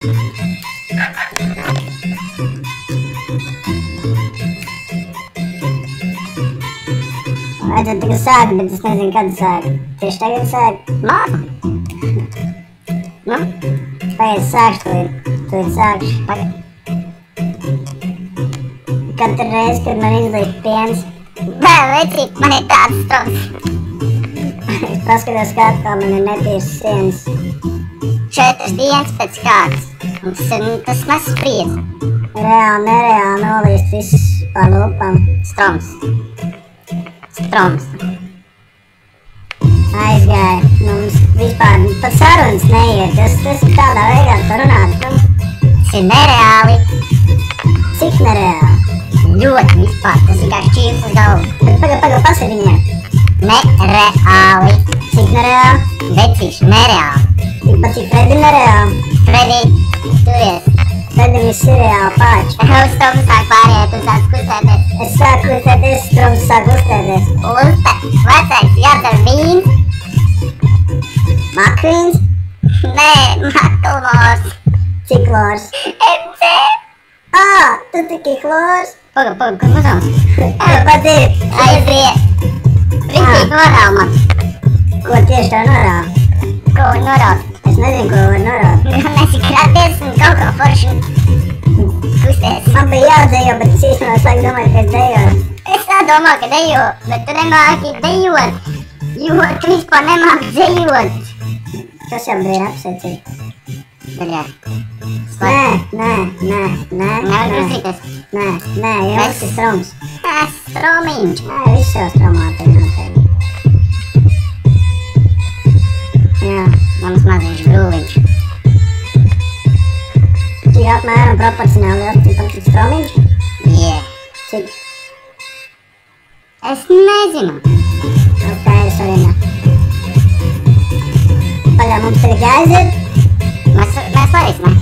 Vajadzētu tikai sākt, bet es nezinu, kad sākt. Tieši tagad sākt? Māku? Nu? Pagaid, sākšu tūlīt sākšu. Pagad. Katru reizi, kad man izlīk piens, Vecīt, man ir tāds strops. es paskatos, kā atkal man ir netīrs sienas. 4 dienas pēc kārtas. Un tas nes spriedzi. Reāli, nereāli nolīst viss pār lupām. Stroms. Stroms. Aizgāja. Mums vispār pat sarunas neiet. Tas ir tādā veidā parunāt. Tas ir nereāli. Cik nereāli? Ļoti vispār. Tas ir kā šķīrs uz galvu. Bet pagaid, pasver viņai. Nereāli. Cik nereāli? Vecīši, nereāli. Tikpat cik Fredim nereāli. Fredī, turies. Fredim viss ir reāli pāč. Stroms sāk pārējāt un sāk kustēties. Es sāku kustēties, Stroms sāk uztēties. Ulte. Vecāks jādzer vīns. Makvīns? Nē, maklmors. Cik klors? MC. Tu tikai klors? Paga, kas mazums? Pat ir. Aiziet. Rītīgi norāl man. Ko tieši tā norāda? Ko viņi norāl? Es nezinu, ko var norādīt. Mēs ir krāties un kaut kā forši kusties. Man bija jādejo, bet es īstenībā sāku domāt, ka es dejoju. Es tā domāju, ka dejo, bet tu nemāki dejot. Jo tu vispār nemāki dejot. Tas jau bija apsveicīgi. Daļā. Nē. Nevar krustīties. Nē, jums ir Stroms. Stromiņš. Nē, viss jau Stromāti noteikti. Jā. Mums maziņš grūviņš. Cik apmēram proporcionāli liels tikpat cik Stromiņš? Cik? Es nezinu. Tā ir sarina. Pagā, mums tagad jāaiziet. Mēs varēsim.